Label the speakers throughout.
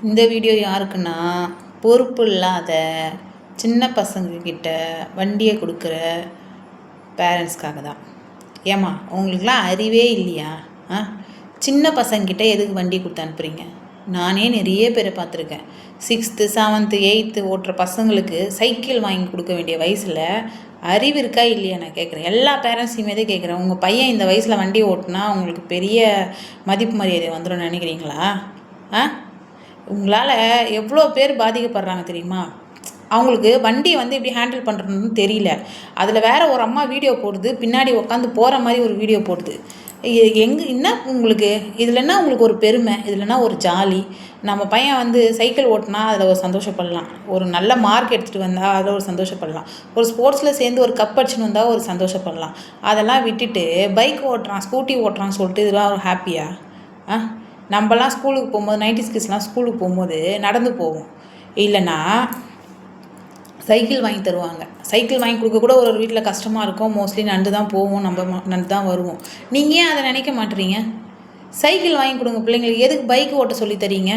Speaker 1: இந்த வீடியோ யாருக்குன்னா, பொறுப்பு இல்லாத சின்ன பசங்கக்கிட்ட வண்டியை கொடுக்குற பேரண்ட்ஸ்க்காக தான். ஏம்மா உங்களுக்குலாம் அறிவே இல்லையா? சின்ன பசங்கக்கிட்ட எதுக்கு வண்டி கொடுத்து அனுப்புகிறீங்க? நானே நிறைய பேரை பார்த்துருக்கேன். 6th 7th 8th ஓட்டுற பசங்களுக்கு சைக்கிள் வாங்கி கொடுக்க வேண்டிய வயசில் அறிவு இருக்கா இல்லையா நான் கேட்குறேன். எல்லா பேரண்ட்ஸையுமே தான் கேட்குறேன். உங்கள் பையன் இந்த வயசில் வண்டி ஓட்டுனா உங்களுக்கு பெரிய மதிப்பு மரியாதை வந்துடும் நினைக்கிறீங்களா? உங்களால் எவ்வளோ பேர் பாதிக்கப்படுறாங்க தெரியுமா? அவங்களுக்கு வண்டி எப்படி ஹேண்டில் பண்ணுறதுன்னு தெரியல. அதில் வேறு ஒரு அம்மா வீடியோ போடுது, பின்னாடி உட்காந்து போகிற மாதிரி ஒரு வீடியோ போடுது. என்ன உங்களுக்கு இதில் என்ன உங்களுக்கு ஒரு பெருமை, இதில்னா ஒரு ஜாலி? நம்ம பையன் சைக்கிள் ஓட்டினா அதில் ஒரு சந்தோஷப்படலாம், ஒரு நல்ல மார்க் எடுத்துகிட்டு வந்தால் அதில் ஒரு சந்தோஷப்படலாம், ஒரு ஸ்போர்ட்ஸில் சேர்ந்து ஒரு கப் அடிச்சுன்னு வந்தால் ஒரு சந்தோஷப்படலாம். அதெல்லாம் விட்டுட்டு பைக் ஓட்டுறான், ஸ்கூட்டி ஓட்டுறான்னு சொல்லிட்டு இதெல்லாம் ஒரு ஹாப்பியா? நம்மலாம் ஸ்கூலுக்கு போகும்போது 90s கிட்ஸ்லாம் ஸ்கூலுக்கு போகும்போது நடந்து போவோம், இல்லைன்னா சைக்கிள் வாங்கி தருவாங்க. சைக்கிள் வாங்கி கொடுக்க கூட ஒரு வீட்டில் கஷ்டமாக இருக்கும். மோஸ்ட்லி நடந்து தான் போவோம், நம்ம நடந்து தான் வருவோம். நீங்கள் ஏன் அதை நினைக்க மாட்டேறீங்க? சைக்கிள் வாங்கி கொடுங்க பிள்ளைங்களுக்கு. எதுக்கு பைக் ஓட்ட சொல்லி தரீங்க?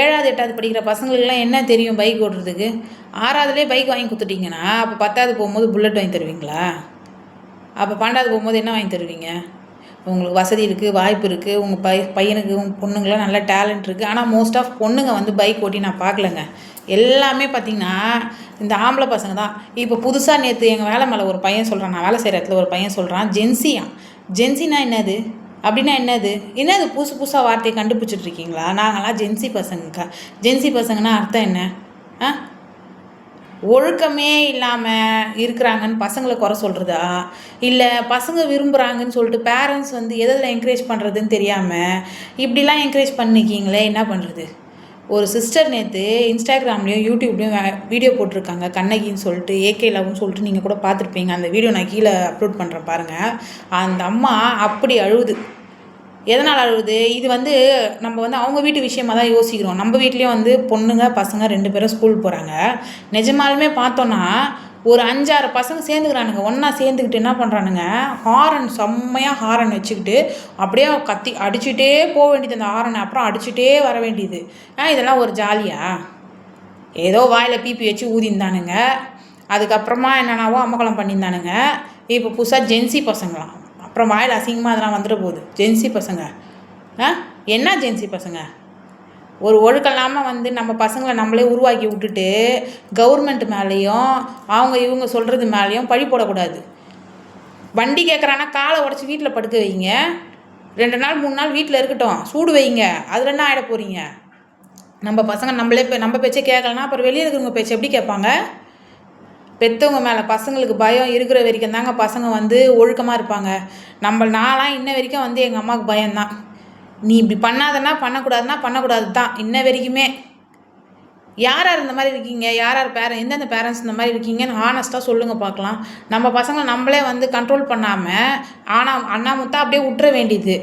Speaker 1: 7வது 8வது படிக்கிற பசங்களுக்கெல்லாம் என்ன தெரியும் பைக் ஓட்டுறதுக்கு? 6வதுலேயே பைக் வாங்கி கொடுத்துட்டிங்கன்னா அப்போ 10வது போகும்போது புல்லட் வாங்கி தருவீங்களா? அப்போ 12வது போகும்போது என்ன வாங்கி தருவீங்க? உங்களுக்கு வசதி இருக்குது, வாய்ப்பு இருக்குது, உங்கள் பையனுக்கு உங்கள் பொண்ணுங்களாம் நல்ல டேலண்ட் இருக்குது. ஆனால் மோஸ்ட் ஆஃப் பொண்ணுங்க பைக் ஓட்டி நான் பார்க்கலங்க. எல்லாமே பார்த்திங்கன்னா இந்த ஆம்பளை பசங்க தான். இப்போ புதுசாக நேற்று எங்கள் வேலை மேலே ஒரு பையன் சொல்கிறான், நான் வேலை செய்கிற இடத்துல ஒரு பையன் சொல்கிறான், ஜென்சினா என்னது அப்படின்னா என்னது புதுசு புதுசாக வார்த்தையை கண்டுபிடிச்சிட்ருக்கீங்களா? நாங்களாம் ஜென்சி பசங்கக்கா. ஜென்சி பசங்கன்னா அர்த்தம் என்ன? ஒழுக்கமே இல்லாமல் இருக்கிறாங்கன்னு பசங்களை குறை சொல்கிறதா, இல்லை பசங்க விரும்புகிறாங்கன்னு சொல்லிட்டு பேரண்ட்ஸ் எதில் என்கரேஜ் பண்ணுறதுன்னு தெரியாமல் இப்படிலாம் என்கரேஜ் பண்ணிக்கிங்களே, என்ன பண்ணுறது? ஒரு சிஸ்டர் நேற்று இன்ஸ்டாகிராம்லேயும் யூடியூப்லேயும் வீடியோ போட்டிருக்காங்க, கண்ணகின்னு சொல்லிட்டு, ஏகே லவ்னு சொல்லிட்டு. நீங்கள் கூட பார்த்துருப்பீங்க. அந்த வீடியோ நான் கீழே அப்லோட் பண்ணுறேன் பாருங்கள். அந்த அம்மா அப்படி அழுவுது. எதனால் அழுவுது? இது நம்ம அவங்க வீட்டு விஷயமாக தான் யோசிக்கிறோம். நம்ம வீட்லேயும் பொண்ணுங்க பசங்க 2 பேரும் ஸ்கூல் போகிறாங்க. நிஜமாலுமே பார்த்தோன்னா ஒரு 5-6 பசங்க சேர்ந்துக்கிறானுங்க. ஒன்றா சேர்ந்துக்கிட்டு என்ன பண்ணுறானுங்க, ஹாரன் செம்மையாக ஹாரன் வச்சுக்கிட்டு அப்படியே கத்தி அடிச்சுட்டே போக வேண்டியது. அந்த ஹாரனை அப்புறம் அடிச்சுட்டே வர வேண்டியது. இதெல்லாம் ஒரு ஜாலியா? ஏதோ வாயில் பிபி வச்சு ஊதிந்தானுங்க. அதுக்கப்புறமா என்னென்னாவோ அம்மக்கலம் பண்ணியிருந்தானுங்க. இப்போ புதுசாக ஜென்சி பசங்களாம். அப்புறம் வாயில் அசிங்கமாக அதெல்லாம் வந்துட போகுது. ஜென்சி பசங்க என்ன ஜென்சி பசங்க? ஒரு ஒழுக்கம் இல்லாமல் நம்ம பசங்களை நம்மளே உருவாக்கி விட்டுட்டு கவர்மெண்ட் மேலேயும் இவங்க சொல்கிறது மேலேயும் பழி போடக்கூடாது. வண்டி கேட்குறான்னா காலை உடச்சி வீட்டில் படுக்க வைங்க. 2 நாள் 3 நாள் வீட்டில் இருக்கட்டும், சூடு வைங்க. அதில் என்ன ஆகிட போகிறீங்க? நம்ம பசங்க நம்ம பேச்சை கேட்கலன்னா அப்புறம் வெளியே இருக்கிறவங்க பேச்சை எப்படி கேட்பாங்க? பெற்றவங்க மேலே பசங்களுக்கு பயம் இருக்கிற வரைக்கும் தாங்க பசங்க ஒழுக்கமாக இருப்பாங்க. நான்லாம் இன்ன வரைக்கும் எங்கள் அம்மாவுக்கு பயம்தான். நீ இப்படி பண்ணாதன்னா பண்ணக்கூடாது தான் இன்ன வரைக்குமே. யார் யார் இந்த மாதிரி இருக்கீங்க? யார் யார் எந்தெந்த பேரண்ட்ஸ் இந்த மாதிரி இருக்கீங்கன்னு ஹானஸ்ட்டாக சொல்லுங்கள் பார்க்கலாம். நம்ம பசங்களை நம்மளே கண்ட்ரோல் பண்ணாமல் அண்ணாமுத்தா அப்படியே விட்டுற வேண்டியது.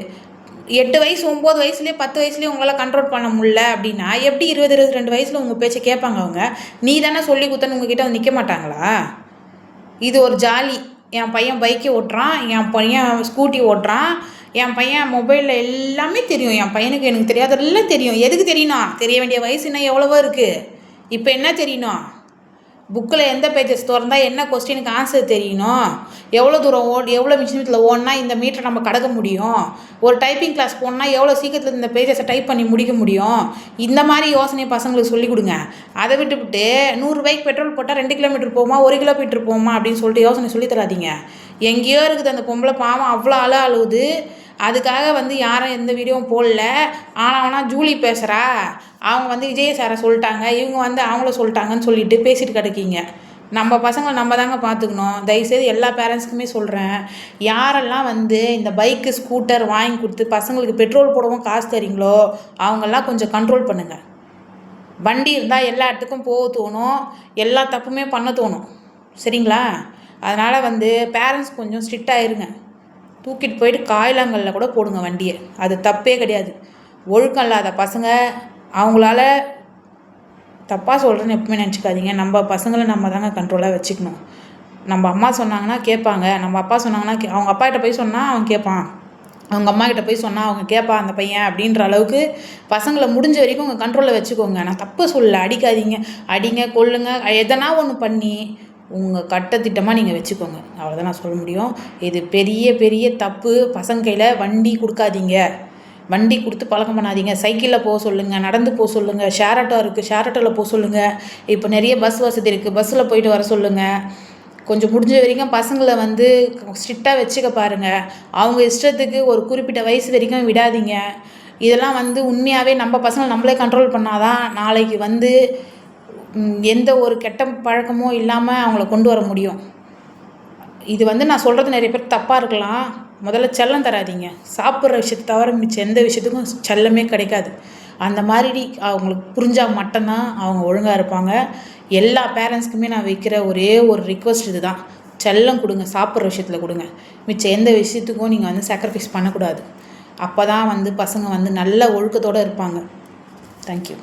Speaker 1: 8 வயசு 9 வயசுலேயே 10 வயசுலேயே உங்களால் கண்ட்ரோல் பண்ண முடியல அப்படின்னா எப்படி 20-22 வயசில் உங்கள் பேச்சை கேட்பாங்க அவங்க? நீ தானே சொல்லி கொடுத்தன்னு உங்ககிட்ட நிற்க மாட்டாங்களா? இது ஒரு ஜாலி. என் பையன் பைக்கை ஓட்டுறான், என் பையன் ஸ்கூட்டி ஓட்டுறான், என் பையன் மொபைலில் எல்லாமே தெரியும். என் பையனுக்கு எனக்கு தெரியாதெல்லாம் தெரியும். எதுக்கு தெரியணும்? தெரிய வேண்டிய வயசு இன்னும் எவ்வளவோ இருக்குது. இப்போ என்ன தெரியணும்? புக்கில் எந்த பேஜஸ் திறந்தால் என்ன கொஸ்டினுக்கு ஆன்சர் தெரியணும். எவ்வளோ தூரம் எவ்வளோ நிமிஷத்தில் ஓடினா இந்த மீட்டரை நம்ம கடக்க முடியும். ஒரு டைப்பிங் கிளாஸ் போனால் எவ்வளோ சீக்கிரத்தில் இந்த பேஜஸை டைப் பண்ணி முடிக்க முடியும். இந்த மாதிரி யோசனை பசங்களுக்கு சொல்லிக் கொடுங்க. அதை விட்டுவிட்டு 100 ரூபாய்க்கு பெட்ரோல் போட்டால் 2 கிலோமீட்டர் போகுமா 1 கிலோமீட்டர் போகுமா அப்படின்னு சொல்லிட்டு யோசனை சொல்லி தராதீங்க. எங்கேயோ இருக்குது அந்த பொம்பளை பாவம், அவ்வளோ அழுவுது. அதுக்காக யாரும் எந்த வீடியோவும் போடல. ஆனால் ஜூலி பேசுகிறா, அவங்க விஜய் சாரை சொல்லிட்டாங்க, இவங்க அவங்கள சொல்லிட்டாங்கன்னு சொல்லிட்டு பேசிட்டு கிடக்கீங்க. நம்ம பசங்களை நம்ம தாங்க பார்த்துக்கணும். தயவுசெய்து எல்லா பேரண்ட்ஸ்க்குமே சொல்கிறேன், யாரெல்லாம் இந்த பைக்கு ஸ்கூட்டர் வாங்கி கொடுத்து பசங்களுக்கு பெட்ரோல் போடவும் காசு தரீங்களோ அவங்கெல்லாம் கொஞ்சம் கண்ட்ரோல் பண்ணுங்கள். வண்டி இருந்தால் எல்லா இடத்துக்கும் போக தோணும், எல்லா தப்புமே பண்ண தோணும். சரிங்களா? அதனால் பேரண்ட்ஸ் கொஞ்சம் ஸ்ட்ரிக்டாக இருங்க. தூக்கிட்டு போயிட்டு காயிலாங்கல்ல கூட போடுங்க வண்டியை, அது தப்பே கிடையாது. ஒழுக்கம் இல்லாத பசங்க அவங்களால தப்பாக சொல்கிறேன்னு எப்பவுமே நினச்சிக்காதீங்க. நம்ம பசங்களை நம்ம தாங்க கண்ட்ரோலாக வச்சுக்கணும். நம்ம அம்மா சொன்னாங்கன்னா கேட்பாங்க, நம்ம அப்பா சொன்னாங்கன்னா அவங்க அப்பாகிட்ட போய் சொன்னால் அவன் கேட்பான். அவங்க அம்மா கிட்ட போய் சொன்னால் அவங்க கேட்பா அந்த பையன் அப்படின்ற அளவுக்கு பசங்களை முடிஞ்ச வரைக்கும் உங்கள் கண்ட்ரோலில் வச்சுக்கோங்க. நான் தப்பு சொல்லலை, அடிக்காதீங்க, அடிங்க கொல்லுங்க, எதனா ஒன்று பண்ணி உங்கள் கட்டத்திட்டமாக நீங்கள் வச்சுக்கோங்க. அவ்வளோதான் நான் சொல்ல முடியும். இது பெரிய பெரிய தப்பு. பசங்க கையில் வண்டி கொடுக்காதீங்க, வண்டி கொடுத்து பழக்கம் பண்ணாதீங்க. சைக்கிளில் போக சொல்லுங்கள், நடந்து போக சொல்லுங்கள், ஷேர் ஆட்டோ இருக்குது ஷேர் ஆட்டோவில் போக சொல்லுங்கள். இப்போ நிறைய பஸ் வசதி இருக்குது, பஸ்ஸில் போயிட்டு வர சொல்லுங்கள். கொஞ்சம் முடிஞ்ச வரைக்கும் பசங்களை வந்து ஸ்ட்ரிக்டாக வச்சுக்க பாருங்கள். அவங்க இஷ்டத்துக்கு ஒரு குறிப்பிட்ட வயசு வரைக்கும் விடாதீங்க. இதெல்லாம் வந்து உண்மையாகவே நம்ம பசங்களை நம்மளே கண்ட்ரோல் பண்ணாதான் நாளைக்கு வந்து எந்த ஒரு கெட்ட பழக்கமும் இல்லாமல் அவங்கள கொண்டு வர முடியும். இது வந்து நான் சொல்கிறது நிறைய பேர் தப்பாக இருக்கலாம். முதல்ல செல்லம் தராதீங்க. சாப்பிட்ற விஷயத்தை தவிர மிச்சம் எந்த விஷயத்துக்கும் செல்லமே கிடைக்காது. அந்த மாதிரி அவங்களுக்கு புரிஞ்சால் மட்டும்தான் அவங்க ஒழுங்காக இருப்பாங்க. எல்லா பேரண்ட்ஸ்க்குமே நான் வைக்கிற ஒரே ஒரு ரிக்வெஸ்ட் இது தான், செல்லம் கொடுங்க, சாப்பிட்ற விஷயத்தில் கொடுங்க. மிச்சம் எந்த விஷயத்துக்கும் நீங்கள் வந்து சாக்ரிஃபைஸ் பண்ணக்கூடாது. அப்போ தான் வந்து பசங்க வந்து நல்ல ஒழுக்கத்தோடு இருப்பாங்க. தேங்க்யூ.